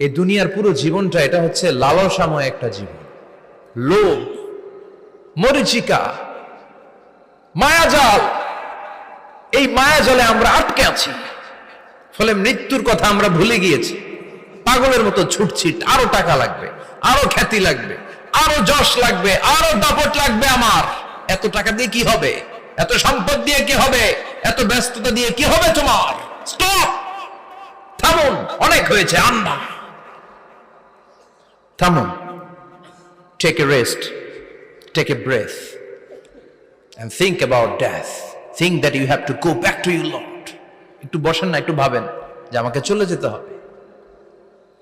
এই দুনিয়ার পুরো জীবনটা এটা হচ্ছে লালসাময় একটা জীবন, লোভ, মরিচিকা, মায়াজাল। এই মায়াজালে আমরা আটকে আছি, ফলে মৃত্যুর কথা আমরা ভুলে গিয়েছি। পাগলের মতো ছুটছি, আরো টাকা লাগবে, আরো খ্যাতি লাগবে, আরো যশ লাগবে, আরো দাপট লাগবে। আমার এত টাকা দিয়ে কি হবে? এত সম্পদ দিয়ে কি হবে? এত ব্যস্ততা দিয়ে কি হবে তোমার? স্টপ, থামুন, অনেক হয়েছে। আন্না, থামুন, take a rest, take a breath and think about death. Think that you have to go back to your Lord. একটু বসেন না, একটু ভাবেন যে আমাকে চলে যেতে হবে,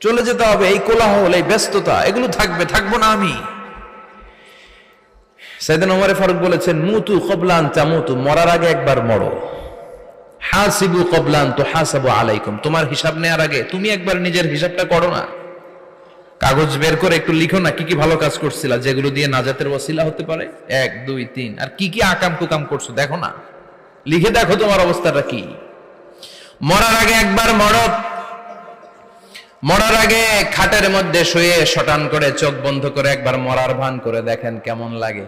চলে যেতে হবে। এই কোলাহল, এই ব্যস্ততা, এগুলো থাকবে, থাকবো না আমি। সাইয়েদনা ওমর ফারুক বলেছেন, মুতু ক্বাবলা আন তামুতু, মরার আগে একবার মরো। হাসিবু ক্বাবলা আন তুহাসাবু আলাইকুম, তোমার হিসাব নেওয়ার আগে তুমি একবার নিজের হিসাবটা করো না। কাগজ বের করে একটু লিখো না কি কি ভালো কাজ করছিলা, যেগুলো দিয়ে নাজাতের ওসিলা হতে পারে। 1 2 3, আর কি কি আকাম কুকাম করছো দেখো না, লিখে দেখো তোমার অবস্থাটা কি। মরার আগে একবার মরো। মরার আগে খাটের মধ্যে শুয়ে শটান করে চোখ বন্ধ করে একবার মরার ভান করে দেখেন কেমন লাগে।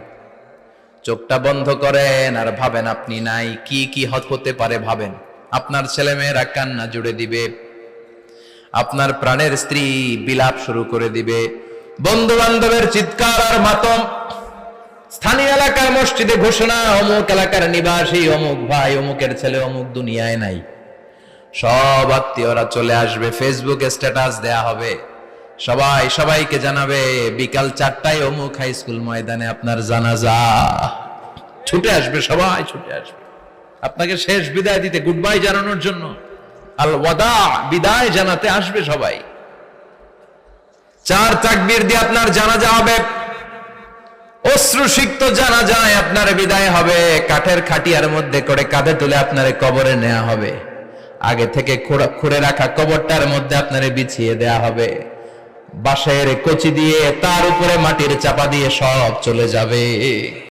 চোখটা বন্ধ করেন আর ভাবেন আপনি নাই, কি কি হতে পারে ভাবেন। আপনার ছেলে মেয়েরা কান্না জুড়ে দিবে, আপনার প্রাণের স্ত্রী বিলাপ শুরু করে দিবে, বন্ধু বান্ধবের চিৎকার আর মাতম, স্থানীয় এলাকার মসজিদে ঘোষণা, অমুক এলাকার নিবাসী অমুক ভাই অমুকের ছেলে অমুক দুনিয়ায় নাই। সব আত্মীয়রা চলে আসবে, ফেসবুকে স্ট্যাটাস দেয়া হবে, সবাই সবাইকে জানাবে বিকাল 4টায় অমুক হাই স্কুল ময়দানে আপনার জানাজা। ছুটে আসবে, সবাই ছুটে আসবে আপনাকে শেষ বিদায় দিতে, গুড বাই জানানোর জন্য, আল ওয়াদা, বিদায় জানাতে আসবে সবাই। 4 তাকবীর দিয়ে আপনার জানাজা হবে, অশ্রুসিক্ত জানাজায় আপনার বিদায় হবে। কাঠের খাটিয়ার মধ্যে করে কাঁধে তুলে আপনারে কবরে নেওয়া হবে। আগে থেকে খুঁড়ে রাখা কবরটার মধ্যে আপনারে বিছিয়ে দেয়া হবে। বাঁশের কচি দিয়ে তার উপরে মাটির চাপা দিয়ে সব চলে যাবে।